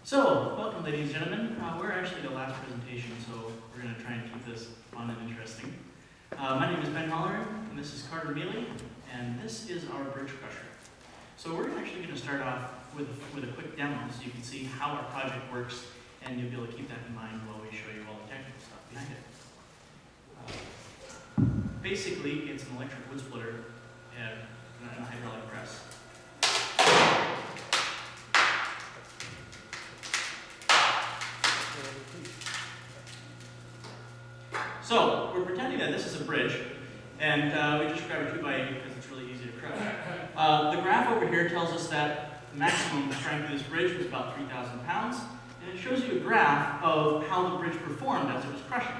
So, welcome ladies and gentlemen. We're actually the last presentation, so we're going to try and keep this fun and interesting. My name is Hollerin, and this is Mealey, and this is our bridge crusher. So we're actually going to start off with a quick demo so you can see how our project works, and you'll be able to keep that in mind while we show you all the technical stuff behind it. Basically, it's an electric wood splitter and a hydraulic press. So, we're pretending that this is a bridge, and we just grabbed a 2x8 because it's really easy to crush. The graph over here tells us that the maximum strength of this bridge was about 3,000 pounds, and it shows you a graph of how the bridge performed as it was crushing.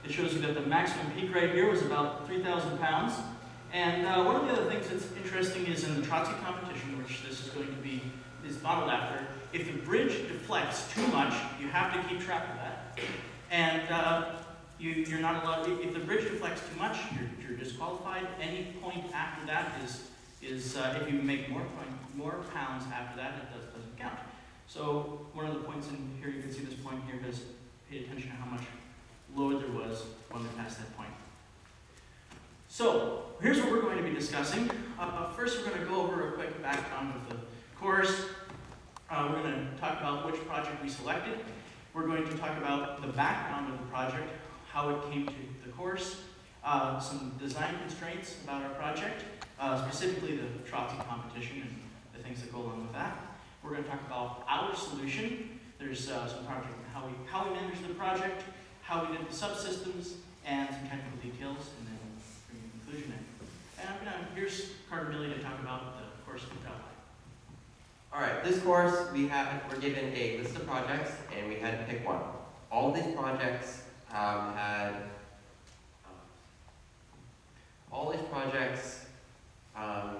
It shows you that the maximum peak right here was about 3,000 pounds, and one of the other things that's interesting is in the Trotsky competition, which this is going to be modeled after, if the bridge deflects too much, you have to keep track of that, and you're not allowed, if the bridge deflects too much, you're disqualified. Any point after that is if you make more pounds after that, it doesn't count. So one of the points in here, you can see this point here has paid attention to how much load there was when we passed that point. So here's what we're going to be discussing. First, we're going to go over a quick background of the course. We're going to talk about which project we selected. We're going to talk about the background of the project, how it came to the course, some design constraints about our project, specifically the Trotsky competition and the things that go along with that. We're going to talk about our solution. There's some project how we managed the project, how we did the subsystems, and some technical details, and then bring a conclusion in. And here's Mealey to talk about the course outline. All right, this course we're given a list of projects, and we had to pick one. All of these projects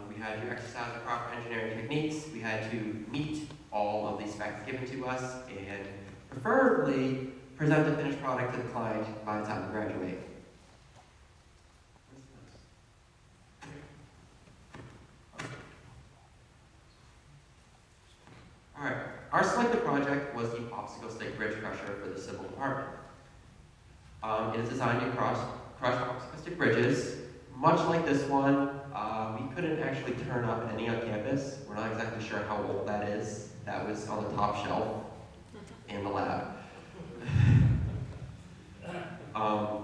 we had to exercise the proper engineering techniques. We had to meet all of these specs given to us, and preferably present the finished product to the client by the time we graduate. All right, our selected project was the obstacle stick bridge crusher for the civil department. It is designed to crush obstacle stick bridges. Much like this one, we couldn't actually turn up any on campus. We're not exactly sure how old that is. That was on the top shelf in the lab.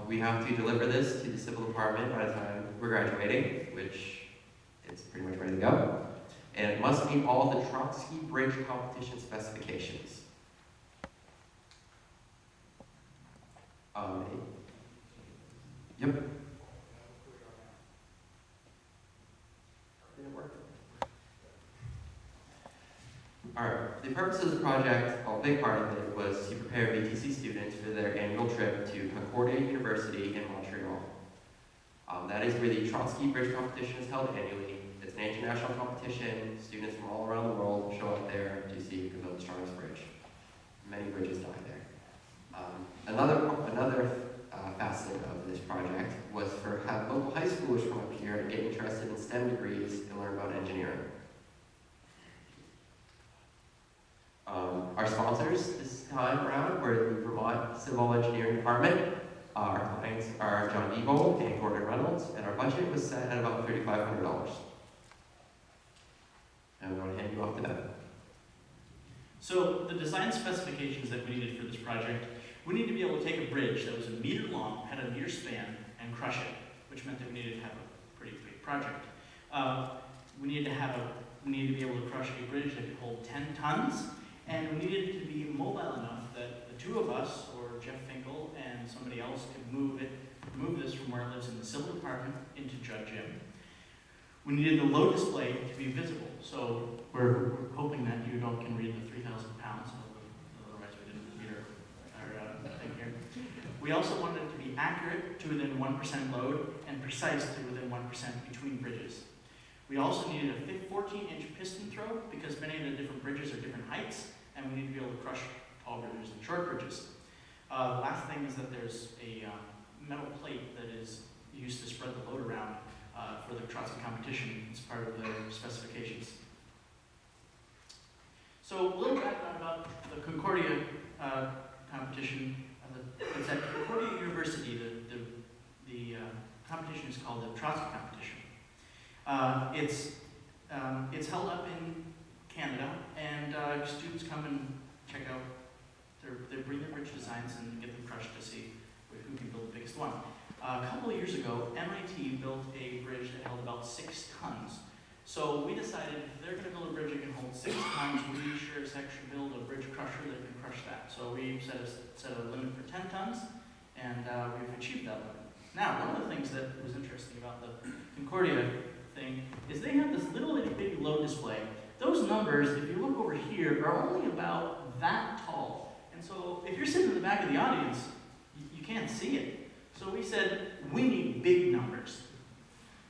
We have to deliver this to the civil department by the time we're graduating, which it's pretty much ready to go. And it must meet all the Trotsky Bridge competition specifications. Yep. Didn't work. Alright, the purpose of the project, a big part of it, was to prepare VTC students for their annual trip to Concordia University in Montreal. That is where the Trotsky Bridge competition is held annually. It's an international competition. Students from all around the world show up there to see who can build the strongest bridge. Many bridges die there. Another facet of this project was for have local high schoolers come up here and get interested in STEM degrees and learn about engineering. Our sponsors this time around were the Vermont Civil Engineering Department. Our clients are John Eagle and Gordon Reynolds, and our budget was set at about $3,500. And I'm going to hand you off to them. So the design specifications that we needed for this project, we needed to be able to take a bridge that was 1 meter long, had a meter span, and crush it, which meant that we needed to have a pretty big project. We needed to be able to crush a bridge that could hold 10 tons, and we needed it to be mobile enough that the two of us, or Jeff Finkel and somebody else, could move this from where it lives in the civil department into Judd Gym. We needed the load display to be visible, so we're hoping that you all can read the 3,000 pounds, otherwise we didn't meet our thing here. We also wanted it to be accurate to within 1% load and precise to within 1% between bridges. We also needed a 14-inch piston throw because many of the different bridges are different heights, and we need to be able to crush tall bridges and short bridges. The last thing is that there's a metal plate that is used to spread the load around for the Trotsky competition. It's part of the specifications. So a little background about the Concordia competition. It's at Concordia University. The competition is called the Trotsky competition. It's held up in Canada, and students come and check out. They bring their bridge designs and get them crushed to see who can build the biggest one. A couple of years ago, MIT built a bridge that held about 6 tons. So we decided if they're going to build a bridge that can hold 6 tons, we sure as heck should build a bridge crusher that can crush that. So we set a limit for 10 tons, and we've achieved that limit. Now, one of the things that was interesting about the Concordia thing is they have this little itty bitty load display. Those numbers, if you look over here, are only about that tall. And so if you're sitting in the back of the audience, you can't see it. So we said, we need big numbers.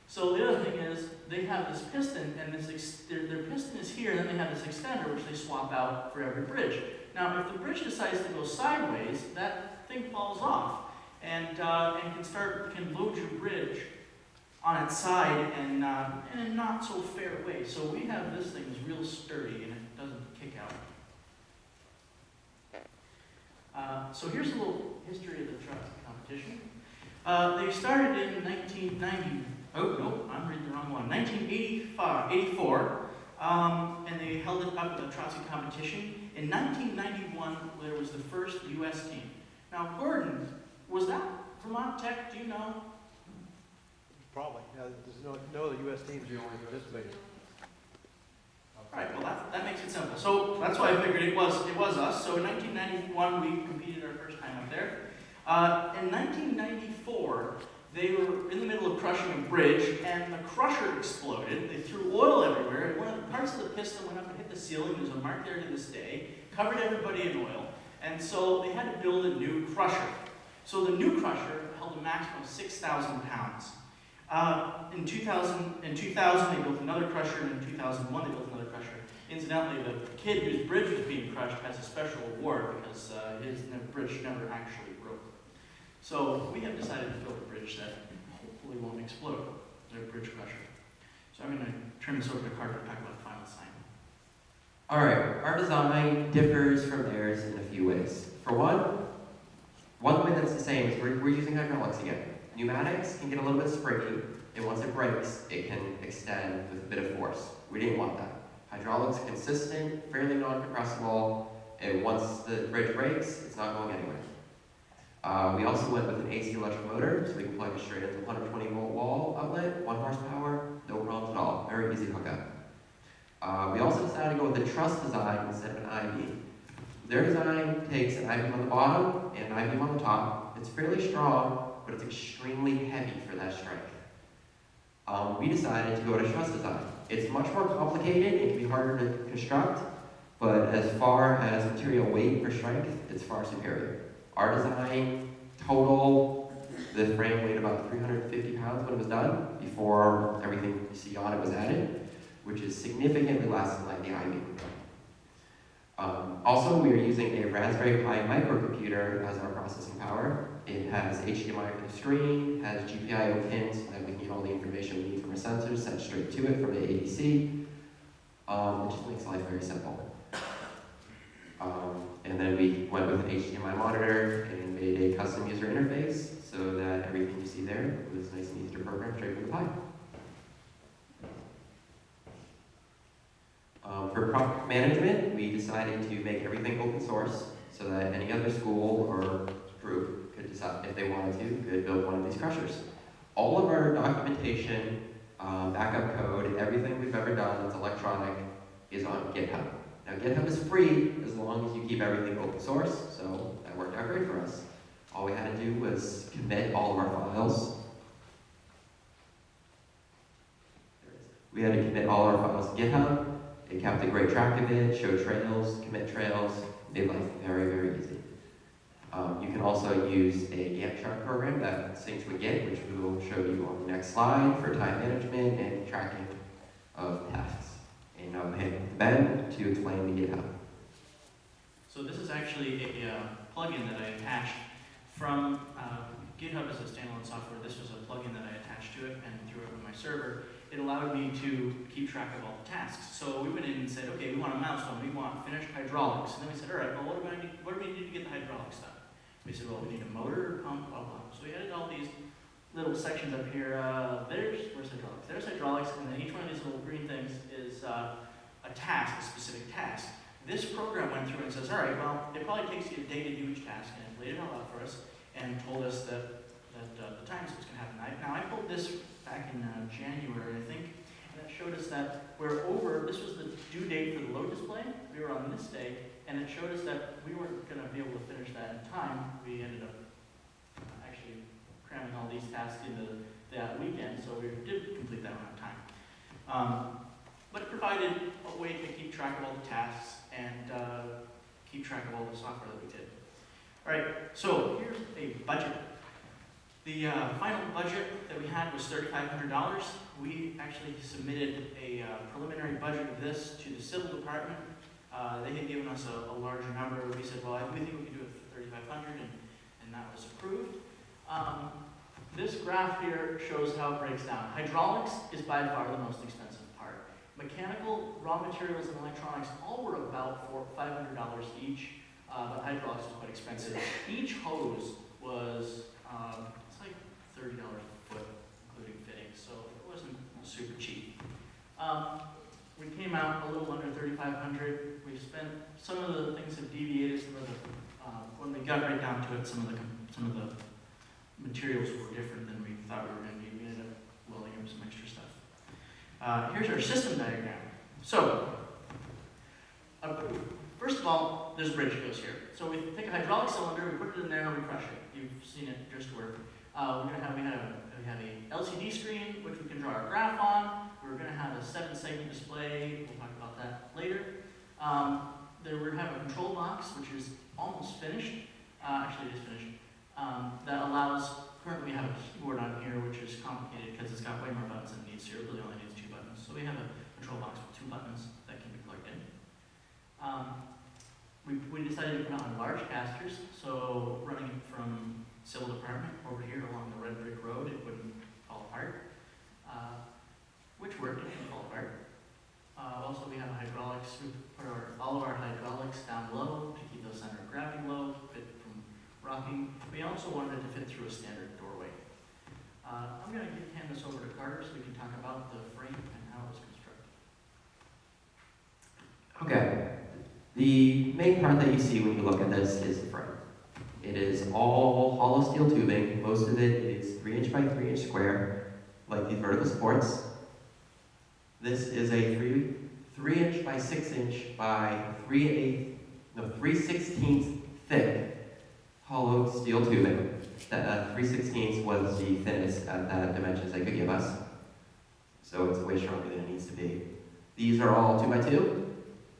So the other thing is, they have this piston, and their piston is here, and then they have this extender, which they swap out for every bridge. Now, if the bridge decides to go sideways, that thing falls off, and can load your bridge on its side and in a not so fair way. So we have this thing that's real sturdy, and it doesn't kick out. So here's a little history of the Trotsky competition. They started in 1990. Oh, no, I'm reading the wrong one. 1984, and they held it up at the Trotsky competition. In 1991, there was the first U.S. team. Now, Gordon, was that Vermont Tech? Do you know? Probably. Yeah, there's no other U.S. teams who only participated. All right, well, that makes it simple. So that's why I figured it was us. So in 1991, we competed our first time up there. In 1994, they were in the middle of crushing a bridge, and the crusher exploded. They threw oil everywhere, and one of the parts of the piston went up and hit the ceiling. There's a mark there to this day, covered everybody in oil, and so they had to build a new crusher. So the new crusher held a maximum of 6,000 pounds. In 2000, they built another crusher, and in 2001, they built another crusher. Incidentally, the kid whose bridge was being crushed has a special award because his bridge never actually broke. So we have decided to build a bridge that hopefully won't explode, a bridge crusher. So I'm going to turn this over to Carter to talk about the final design. All right, our design differs from theirs in a few ways. For one way that's the same is we're using hydraulics again. Pneumatics can get a little bit springy, and once it breaks, it can extend with a bit of force. We didn't want that. Hydraulics are consistent, fairly non-compressible, and once the bridge breaks, it's not going anywhere. We also went with an AC electric motor, so we can plug it straight into a 120 volt wall outlet, 1 horsepower, no problems at all, very easy hookup. We also decided to go with the truss design instead of an I-beam. Their design takes an I-beam on the bottom and an I-beam on the top. It's fairly strong, but it's extremely heavy for that strength. We decided to go to truss design. It's much more complicated, it can be harder to construct, but as far as material weight for strength, it's far superior. Our design, total, the frame weighed about 350 pounds when it was done, before everything you see on it was added, which is significantly less than like the I-beam. Also, we are using a Raspberry Pi microcomputer as our processing power. It has HDMI for the screen, has GPIO pins so that we can get all the information we need from our sensors sent straight to it from the ADC. It just makes life very simple. And then we went with an HDMI monitor and made a custom user interface so that everything you see there was nice and easy to program straight from the Pi. For project management, we decided to make everything open source so that any other school or group could decide if they wanted to, could build one of these crushers. All of our documentation, backup code, everything we've ever done that's electronic is on GitHub. Now GitHub is free as long as you keep everything open source, so that worked out great for us. All we had to do was commit all of our files. We had to commit all our files to GitHub. It kept a great track of it, showed trails, commit trails, made life very, very easy. You can also use a Gantt chart program that syncs with Git, which we will show you on the next slide for time management and tracking of tasks. And now I'm handing Ben to explain the GitHub. So this is actually a plugin that I attached from GitHub is a standalone software. This was a plugin that I attached to it and threw it on my server. It allowed me to keep track of all the tasks. So we went in and said, okay, we want a milestone. We want finished hydraulics. And then we said, all right, well, what do we need to get the hydraulics done? We said, well, we need a motor, pump, blah, blah. So we added all these little sections up here. Where's hydraulics? There's hydraulics, and then each one of these little green things is a task, a specific task. This program went through and says, all right, well, it probably takes you a day to do each task, and it laid it all out for us and told us that the times it was going to happen. Now, I pulled this back in January, I think, and it showed us that we're over, this was the due date for the load display. We were on this day, and it showed us that we weren't going to be able to finish that in time. We ended up actually cramming all these tasks into that weekend, so we did complete that amount of time. But it provided a way to keep track of all the tasks and keep track of all the software that we did. All right, so here's a budget. The final budget that we had was $3,500. We actually submitted a preliminary budget of this to the civil department. They had given us a larger number. We said, well, we think we can do it for $3,500, and that was approved. This graph here shows how it breaks down. Hydraulics is by far the most expensive part. Mechanical, raw materials, and electronics all were about $500 each, but hydraulics was quite expensive. Each hose was it's like $30 a foot, including fittings, so it wasn't super cheap. We came out a little under $3,500. We spent, some of the things have deviated. Some of the when we got right down to it, some of the materials were different than we thought we were going to be. We ended up welding in some extra stuff. Here's our system diagram. So, first of all, there's a bridge that goes here. So we take a hydraulic cylinder, we put it in there, and we crush it. You've seen it just work. We have a LCD screen, which we can draw our graph on. We're going to have a 7-segment display. We'll talk about that later. We have a control box, which is almost finished. Actually, it is finished. That allows, currently we have a keyboard on here, which is complicated because it's got way more buttons than it needs to. It really only needs 2 buttons. So we have a control box with 2 buttons that can be plugged in. We decided to put on large casters, so running it from civil department over here along the red brick road, it wouldn't fall apart, which worked, it didn't fall apart. Also, we have hydraulics. We put all of our hydraulics down low to keep the center of gravity low, fit from rocking. We also wanted it to fit through a standard doorway. I'm going to hand this over to Carter so we can talk about the frame and how it was constructed. Okay. The main part that you see when you look at this is the frame. It is all hollow steel tubing. Most of it is 3-inch by 3-inch square, like these vertical supports. This is a 3-inch by 6-inch by 3/16 thick hollow steel tubing. That 3/16 was the thinnest at that dimensions they could give us. So it's way stronger than it needs to be. These are all 2x2,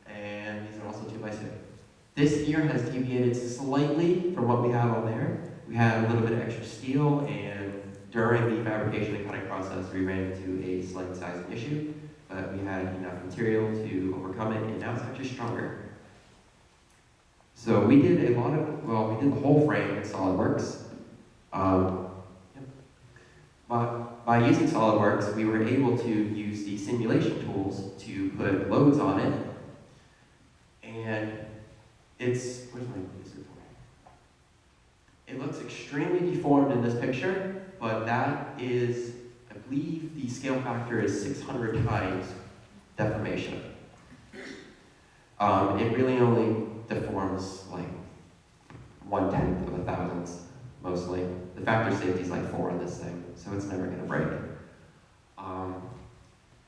and these are also 2x2. This here has deviated slightly from what we have on there. We had a little bit of extra steel, and during the fabrication and cutting process, we ran into a slight sizing issue, but we had enough material to overcome it, and now it's actually stronger. So we did we did the whole frame in SolidWorks. By using SolidWorks, we were able to use the simulation tools to put loads on it, and where's my laser pointer? It looks extremely deformed in this picture, but that is, I believe the scale factor is 600 times deformation. It really only deforms like 1/10 of a thousandth, mostly. The factor of safety is like 4 on this thing, so it's never gonna break.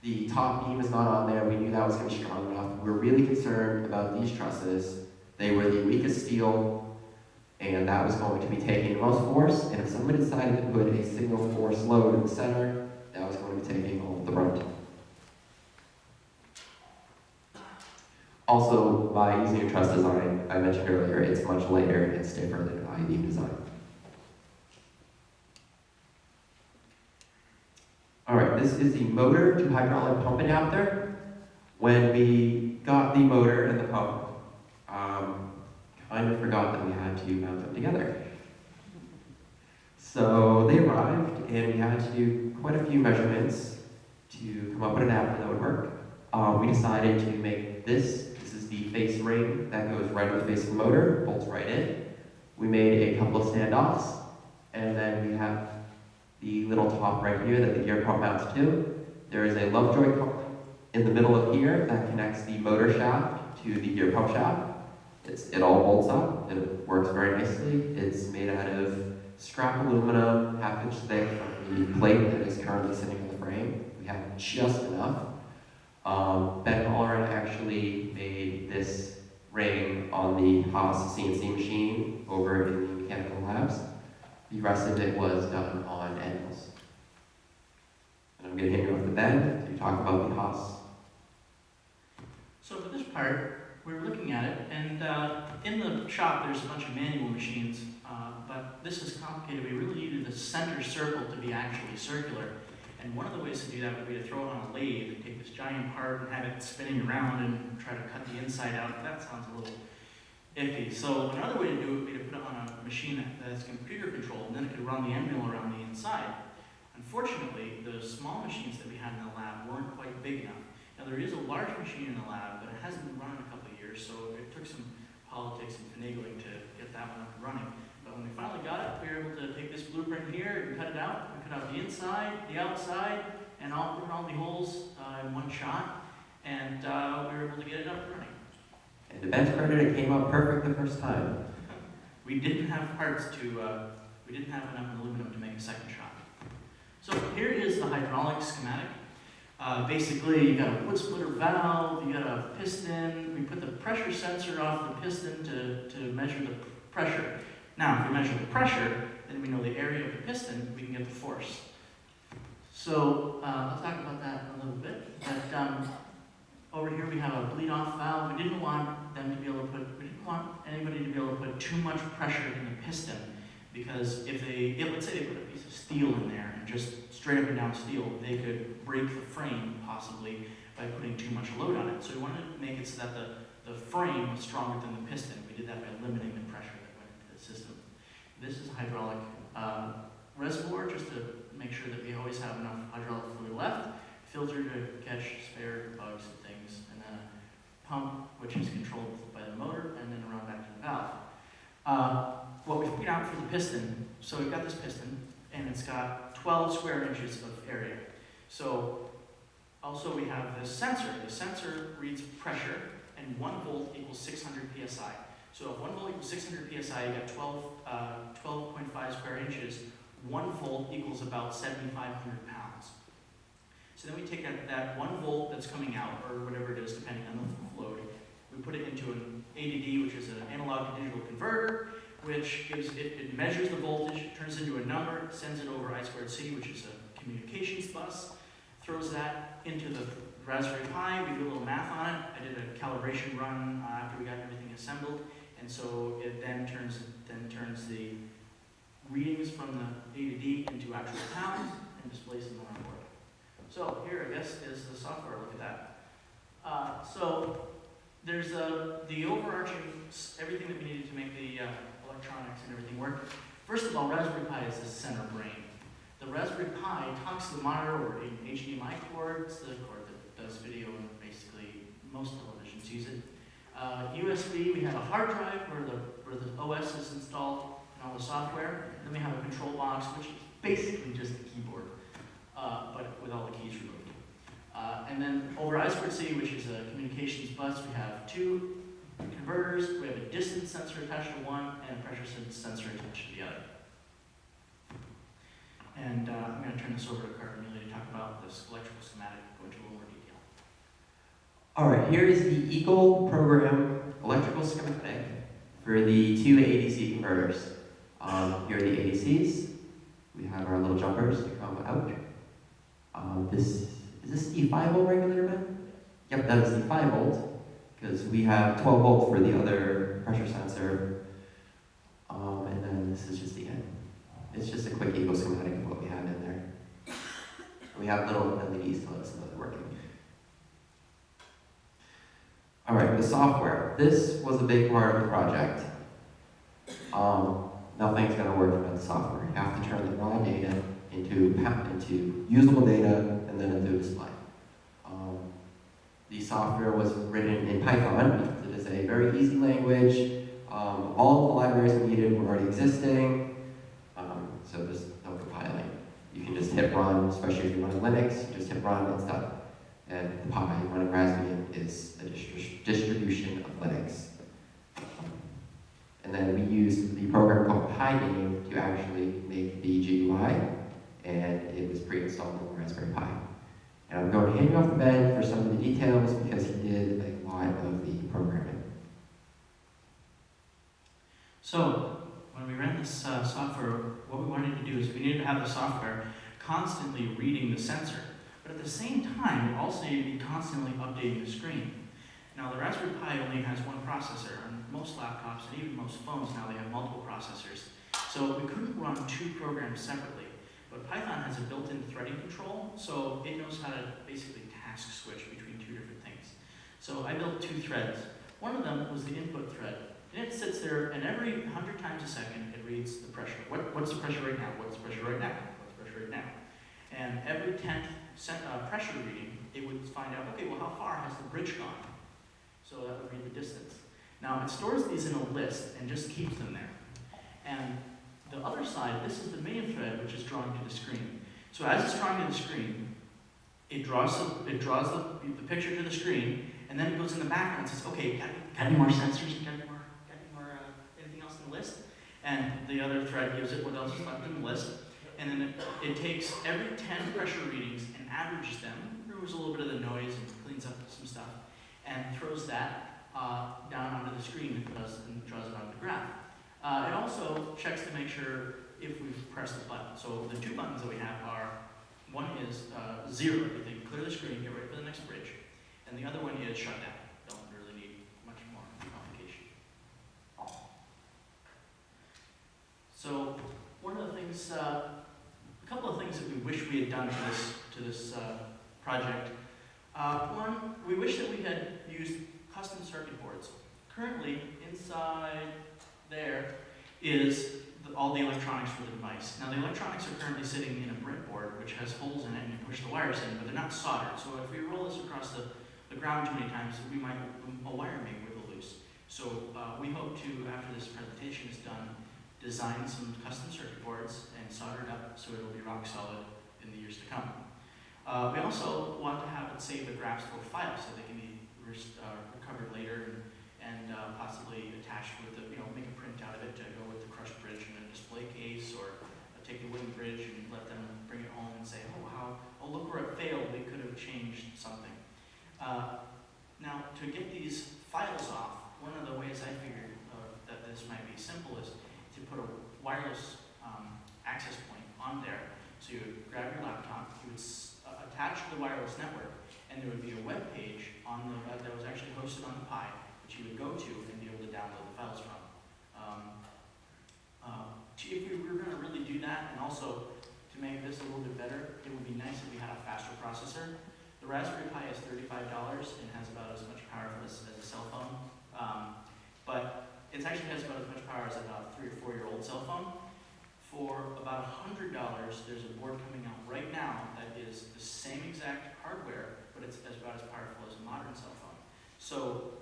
The top beam is not on there. We knew that was gonna be strong enough. We were really concerned about these trusses. They were the weakest steel, and that was going to be taking the most force, and if somebody decided to put a single force load in the center, that was going to be taking all of the brunt. Also, by using a truss design, I mentioned earlier, it's much lighter and stiffer than I-beam design. All right, this is the motor to hydraulic pump adapter. When we got the motor and the pump, kind of forgot that we had to mount them together. So they arrived, and we had to do quite a few measurements to come up with an app that would work. We decided to make this. This is the face ring that goes right on the face of the motor, bolts right in. We made a couple of standoffs, and then we have the little top right here that the gear pump mounts to. There is a Lovejoy coupling in the middle of here that connects the motor shaft to the gear pump shaft. It all bolts up. It works very nicely. It's made out of scrap aluminum, half-inch thick from the plate that is currently sitting in the frame. We have just enough. Ben Hollerin actually made this ring on the Haas CNC machine over in the mechanical labs. The rest of it was done on anvils. And I'm going to hand you off to Ben to talk about the Haas. So for this part, we were looking at it, and in the shop there's a bunch of manual machines, but this is complicated. We really needed the center circle to be actually circular. And one of the ways to do that would be to throw it on a lathe and take this giant part and have it spinning around and try to cut the inside out. That sounds a little iffy. So another way to do it would be to put it on a machine that's computer controlled, and then it could run the end mill around the inside. Unfortunately, the small machines that we had in the lab weren't quite big enough. Now there is a large machine in the lab, but it hasn't been run in a couple of years, so it took some politics and finagling to get that one up and running. But when we finally got it, we were able to take this blueprint here and cut it out. We cut out the inside, the outside, and put all the holes in one shot, and we were able to get it up and running. And to Ben's credit, it came out perfect the first time. We didn't have parts to, we didn't have enough aluminum to make a second shot. So here is the hydraulic schematic. Basically, you got a wood splitter valve, you got a piston. We put the pressure sensor off the piston to measure the pressure. Now, if we measure the pressure, then we know the area of the piston, we can get the force. So, I'll talk about that in a little bit. But over here we have a bleed-off valve. We didn't want anybody to be able to put too much pressure in the piston, because if let's say they put a piece of steel in there and just straight up and down steel, they could break the frame possibly by putting too much load on it. So we wanted to make it so that the frame was stronger than the piston. We did that by limiting the pressure that went into the system. This is a hydraulic reservoir, just to make sure that we always have enough hydraulic fluid left, filter to catch spare bugs and things, and then a pump, which is controlled by the motor, and then around back to the valve. What we figured out for the piston, so we've got this piston, and it's got 12 square inches of area. So also we have this sensor. The sensor reads pressure, and 1 volt equals 600 psi. So if 1 volt equals 600 psi, you got 12.5 square inches. 1 volt equals about 7,500 pounds. So then we take that 1 volt that's coming out, or whatever it is, depending on the load, we put it into an ADD, which is an analog to digital converter, which gives it measures the voltage, turns it into a number, sends it over I2C, which is a communications bus, throws that into the Raspberry Pi. We do a little math on it. I did a calibration run after we got everything assembled, and so it then turns the readings from the ADD into actual pounds and displays them on our board. So here, I guess, is the software. Look at that. So there's the overarching, everything that we needed to make the electronics and everything work. First of all, Raspberry Pi is the center brain. The Raspberry Pi talks to the monitor over an HDMI cord. It's the cord that does video, and basically most televisions use it. USB, we have a hard drive where the OS is installed and all the software. And then we have a control box, which is basically just a keyboard, but with all the keys removed. And then over I2C, which is a communications bus, we have 2 converters. We have a distance sensor attached to one and a pressure sensor attached to the other. And I'm going to turn this over to Mealey to talk about this electrical schematic, go into a little more detail. All right, here is the Eagle program electrical schematic for the 2 ADC converters. Here are the ADCs. We have our little jumpers to come out. Is this the 5-volt regulator, Ben? Yep, that is the 5-volt, because we have 12 volts for the other pressure sensor. And then this is just the end. It's just a quick Eagle schematic of what we have in there. We have little LEDs to let us know they're working. All right, the software. This was a big part of the project. nothing's going to work without the software. You have to turn the raw data into usable data and then into a display. The software was written in Python. It is a very easy language. All of the libraries we needed were already existing, so there's no compiling. You can just hit run, especially if you run Linux, you just hit run, it's done. And the Pi running Raspbian is a distribution of Linux. And then we used the program called Pygame to actually make the GUI, and it was pre-installed on the Raspberry Pi. And I'm going to hand you off to Ben for some of the details because he did a lot of the programming. So, when we ran this software, what we wanted to do is we needed to have the software constantly reading the sensor. But at the same time, it also needed to be constantly updating the screen. Now, the Raspberry Pi only has one processor, and most laptops and even most phones now they have multiple processors. So we couldn't run two programs separately. But Python has a built-in threading control, so it knows how to basically task switch between two different things. So I built two threads. One of them was the input thread, and it sits there, and every 100 times a second, it reads the pressure. What's the pressure right now? What's the pressure right now? What's the pressure right now? And every 10th pressure reading, it would find out, okay, well, how far has the bridge gone? So that would read the distance. Now, it stores these in a list and just keeps them there. And the other side, this is the main thread, which is drawing to the screen. So as it's drawing to the screen, it draws the picture to the screen, and then it goes in the background and says, okay, got any more sensors? Got any more anything else in the list? And the other thread gives it what else is left in the list. And then it takes every 10 pressure readings and averages them, removes a little bit of the noise and cleans up some stuff, and throws that down onto the screen and draws it onto the graph. It also checks to make sure if we've pressed the button. So the two buttons that we have are, one is 0, everything, clear the screen, get ready for the next bridge. And the other one is shut down. Don't really need much more complication. So one of the things, a couple of things that we wish we had done to this project. One, we wish that we had used custom circuit boards. Currently, inside there is all the electronics for the device. Now the electronics are currently sitting in a breadboard which has holes in it and you push the wires in, but they're not soldered. So if we roll this across the ground too many times, a wire may wiggle loose. So we hope to, after this presentation is done, design some custom circuit boards and solder it up so it'll be rock solid in the years to come. We also want to have it save the graphs to a file so they can be recovered later and possibly attached with the, make a print out of it to go with the crushed bridge in a display case, or take the wooden bridge and let them bring it home and say, oh look where it failed, we could have changed something. Now, to get these files off, one of the ways I figured that this might be simple is to put a wireless access point on there. So you would grab your laptop, you would attach the wireless network, and there would be a web page that was actually hosted on the Pi, which you would go to and be able to download the files from. If we were going to really do that, and also to make this a little bit better, it would be nice if we had a faster processor. The Raspberry Pi is $35 and has about as much power as a cell phone, but it actually has about as much power as a 3 or 4-year-old cell phone. For about $100, there's a board coming out right now that is the same exact hardware, but it's about as powerful as a modern cell phone. So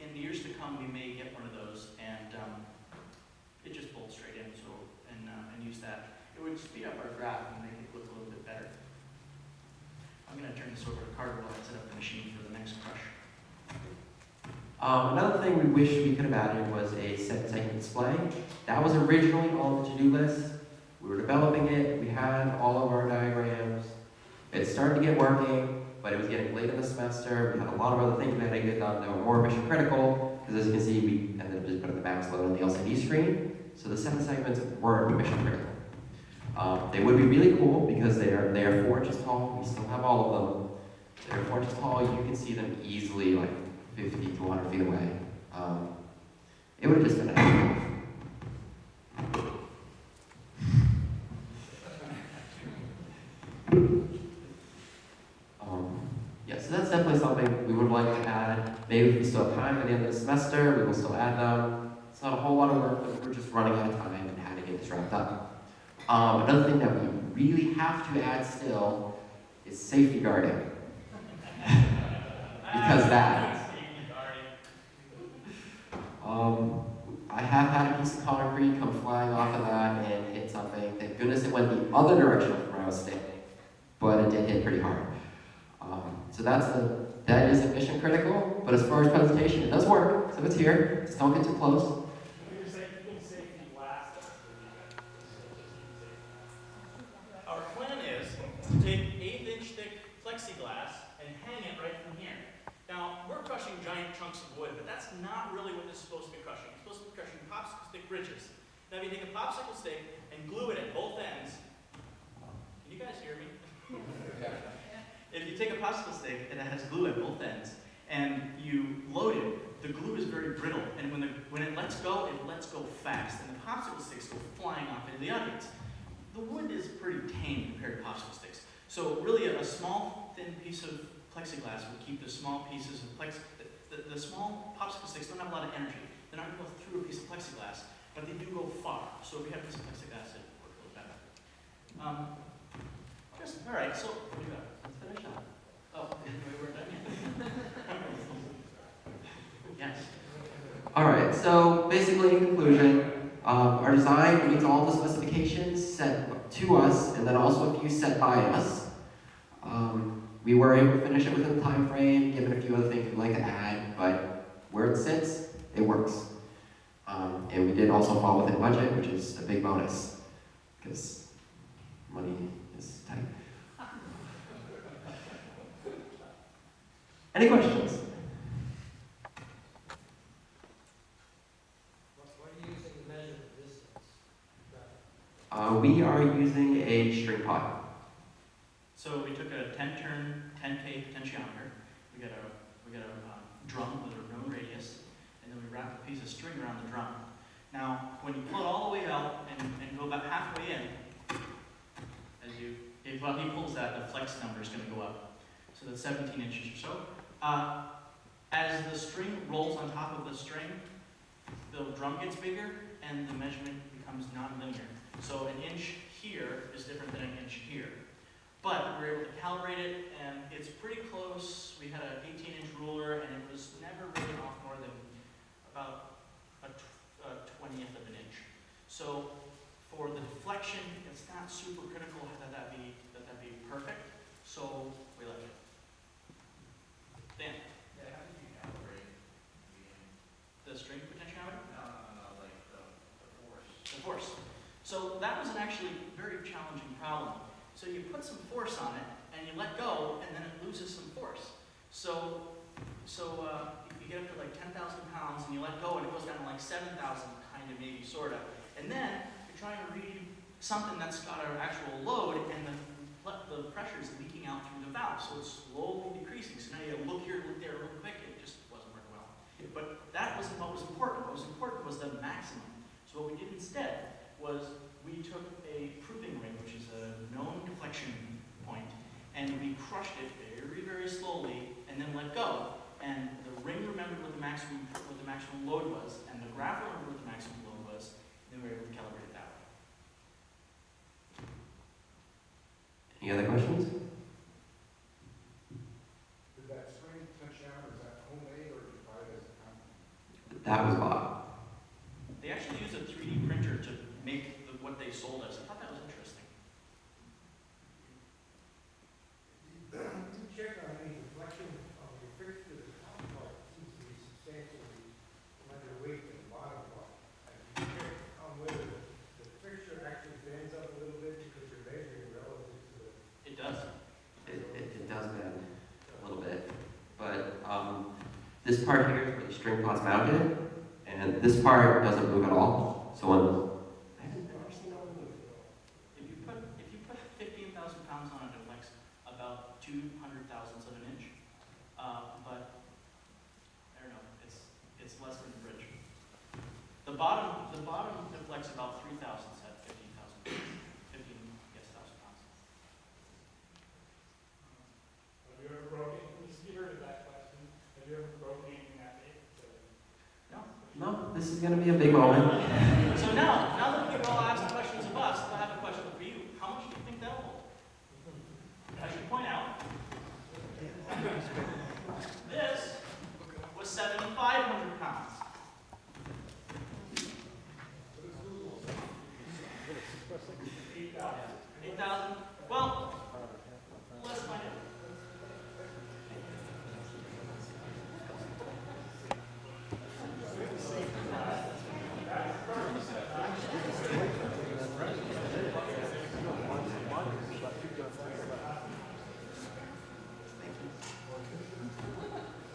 in the years to come, we may get one of those, and it just bolts straight in. So and use that. It would speed up our graph and make it look a little bit better. I'm going to turn this over to Carter while I set up the machine for the next crush. Another thing we wish we could have added was a 7-second display. That was originally on the to-do list. We were developing it, we had all of our diagrams. It started to get working, but it was getting late in the semester. We had a lot of other things we had to get done that were more mission critical, because as you can see, we ended up just putting the max load on the LCD screen. So the 7 segments weren't mission critical. They would be really cool because they are 4 inches tall. We still have all of them. They're 4 inches tall. You can see them easily, like 50 to 100 feet away. It would have just been a yeah, so that's definitely something we would like to add. Maybe if we still have time at the end of the semester, we will still add them. It's not a whole lot of work, but we're just running out of time and had to get this wrapped up. Another thing that we really have to add still is safety guarding. Because I have had a piece of concrete come flying off of that and hit something. Thank goodness it went the other direction from where I was standing, but it did hit pretty hard. So that is a mission critical, but as far as presentation, it does work, so it's here. Just don't get too close. Our plan is to take 1/8-inch thick plexiglass and hang it right from here. Now, we're crushing giant chunks of wood, but that's not really what this is supposed to be crushing. It's supposed to be crushing popsicle stick bridges. Now, if you take a popsicle stick and glue it at both ends, can you guys hear me? If you take a popsicle stick and it has glue at both ends, and you load it, the glue is very brittle, and when it lets go fast, and the popsicle sticks go flying off into the audience. The wood is pretty tame compared to popsicle sticks. So really a small, thin piece of plexiglass will keep the small pieces of the small popsicle sticks don't have a lot of energy. They're not going to go through a piece of plexiglass, but they do go far. So if we have a piece of plexiglass, it works a little better. All right, so what do you got? Let's finish up. Oh, we're done yet. Yes. All right, so basically in conclusion, our design meets all the specifications set to us, and then also a few set by us. We were able to finish it within the time frame, given a few other things we'd like to add, but where it sits, it works. And we did also fall within budget, which is a big bonus, because money is tight. Any questions? What are you using to measure the distance? We are using a string pot. So we took a 10K potentiometer. We got a drum with a known radius, and then we wrapped a piece of string around the drum. Now, when you pull it all the way out and go about halfway in, if he pulls that, the flex number is going to go up. So that's 17 inches or so. As the string rolls on top of the string, the drum gets bigger and the measurement becomes non-linear. So an inch here is different than an inch here. But we were able to calibrate it, and it's pretty close. We had an 18-inch ruler, and it was never really off more than about a 20th of an inch. So for the deflection, it's not super critical that that be perfect. So we left it. Dan, Yeah, how did you calibrate the string potentiometer? No, like the force. The force. So that was an actually very challenging problem. So you put some force on it, and you let go, and then it loses some force. So you get up to like 10,000 pounds, and you let go, and it goes down to like 7,000, kind of, maybe, sort of. And then you're trying to read something that's got an actual load, and the pressure is leaking out through the valve, so it's slowly decreasing. So now you look here, look there real quick, it just wasn't working well. But that wasn't what was important. What was important was the maximum. So what we did instead was we took a proving ring, which is a known deflection point, and we crushed it very, very slowly, and then let go. And the ring remembered what the maximum load was, and the graph remembered what the maximum load was, and then we were able to calibrate it that way. Any other questions? Did that string potentiometer, is that homemade or did you buy it as a company? That was bought. They actually used a 3D printer to make what they sold us. I thought that was interesting. Did you check on any deflection of your fixture? The top part seems to be substantially underweight than the bottom part. Have you checked on whether the fixture actually bends up a little bit because you're measuring relative to the... It does. It does bend a little bit, but this part here is where the string pot's mounted, and this part doesn't move at all. So when If you put 15,000 pounds on it, it deflects about 200 thousandths of an inch. But I don't know, it's less than the bridge. The bottom deflects about 3 thousandths at 15,000 pounds. Have you ever broken, you heard of that question, have you ever broken anything that big? no, this is gonna be a big moment. So now that we've all asked questions of us, I have a question for you. How much do you think that'll hold? I should point out, this was 7,500 pounds. 8,000. Well, let's find it.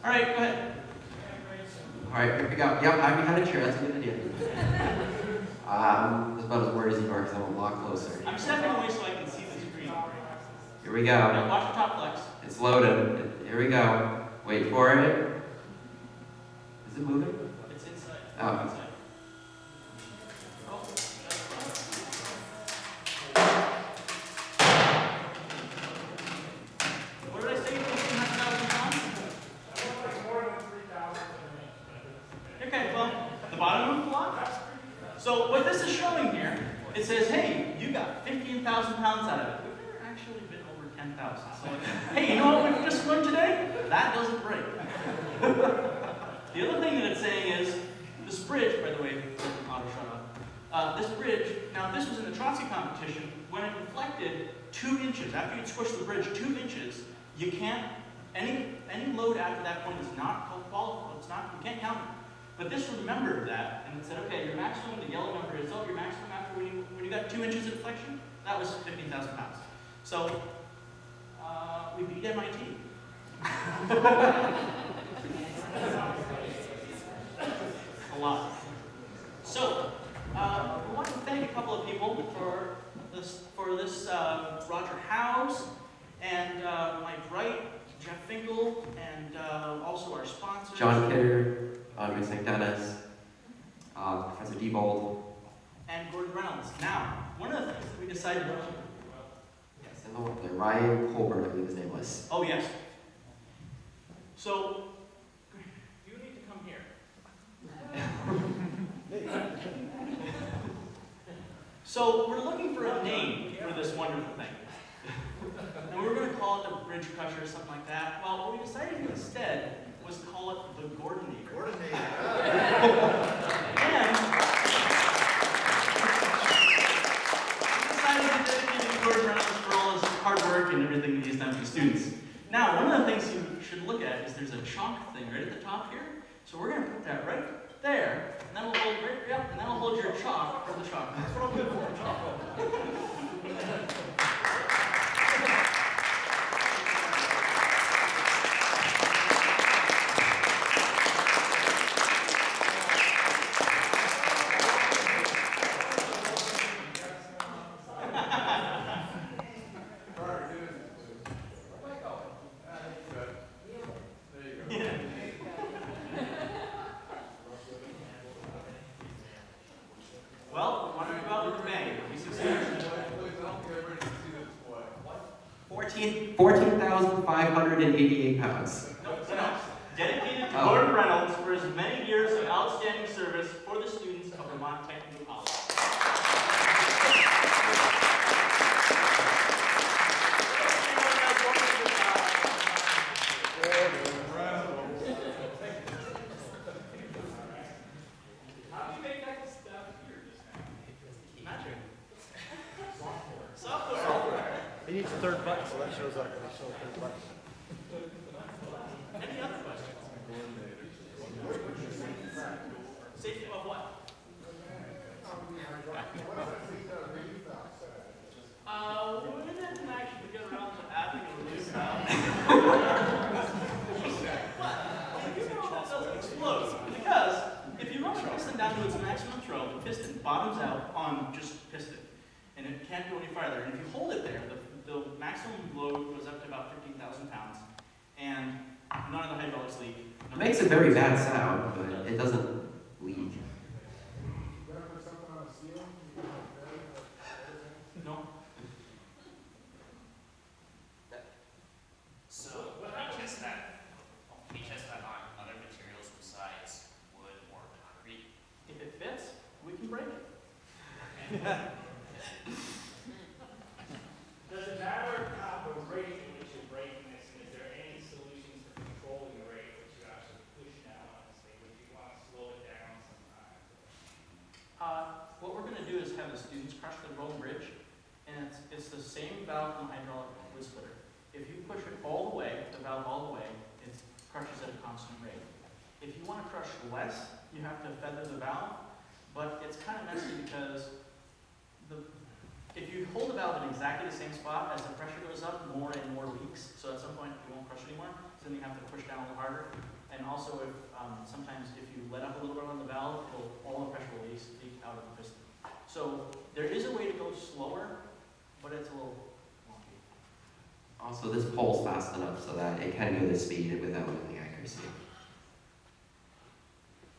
All right, go ahead. All right, here we go. Yep, I had a chair. That's a good idea. That's about as worried as you are because I'm a lot closer. I'm stepping away so I can see the screen. Here we Now go. watch the top flex. It's loaded. Here we go. Wait for it. Is it moving? It's inside. Oh. Inside. What did I say? 15,000 pounds? More than 3,000. Okay, well, the bottom moved a lot. So what this is showing here, it says, hey, you got 15,000 pounds out of it. We've never actually been over 10,000. So, hey, you know what we just learned today? That doesn't break. The other thing that it's saying is, this bridge, by the way, auto shut off. This bridge, now this was in the Trotsky competition, when it deflected 2 inches, after you'd squish the bridge 2 inches, you can't, any load after that point is not qualifiable, it's not, you can't count it. But this remembered that, and it said, okay, your maximum, the yellow number is, your maximum after when you got 2 inches of deflection, that was 15,000 pounds. So, we beat MIT. A lot. So, we want to thank a couple of people for this Roger Howes and Mike Wright, Jeff Finkel, and also our sponsors. John Kidder, Andre St. Dennis, Professor Diebold. And Gordon Reynolds. Now, one of the things that we decided to do. Yes, and the one there, Ryan Colbert, I believe his name was. Oh, yes. So, you need to come here. So, we're looking for a name for this wonderful thing. And we were going to call it the Bridge Crusher or something like that. Well, what we decided to do instead was call it the Gordonator. And we decided to dedicate Gordon Reynolds for all his hard work and everything that he's done for the students. Now, one of the things you should look at is there's a chalk thing right at the top here. So we're going to put that right there, and that'll hold right up, and that'll hold your chalk for the chalk. That's what I'm good for, chalk. Well, why don't we go out with a bang? We succeeded. 14,588 pounds. No. Dedicated to Gordon Reynolds for his many years of outstanding service for the students of Vermont Technical College. How do you make that stuff here just now? Magic. Software. He needs a third button, so that shows up when he shows third button. Any other questions? Safety of what? We didn't actually get around to adding a release valve. But you know that doesn't explode. Because if you run the piston down to its maximum throw, the piston bottoms out on just piston. And it can't go any farther. And if you hold it there, the maximum load goes up to about 15,000 pounds. And none of the hydraulics leak. It makes a very bad sound, but it doesn't leak. You gotta put something on the ceiling? No. So, we test that on other materials besides wood or concrete. If do is have the students crush the rolling bridge, and it's the same valve in the hydraulic fluid splitter. If you push it all the way, the valve all the way, it crushes at a constant rate. If you want to crush less, you have to feather the valve, but it's kind of messy because if you hold the valve in exactly the same spot, as the pressure goes up, more and more leaks, so at some point it won't crush anymore, so then you have to push down a little harder. And also, if sometimes if you let up a little bit on the valve, all the pressure will leak out of the piston. So there is a way to go slower, but it's a little wonky. Also, this pulls fast enough so that it can go this speed without losing accuracy.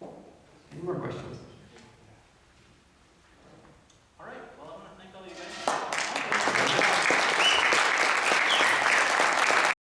Any more questions?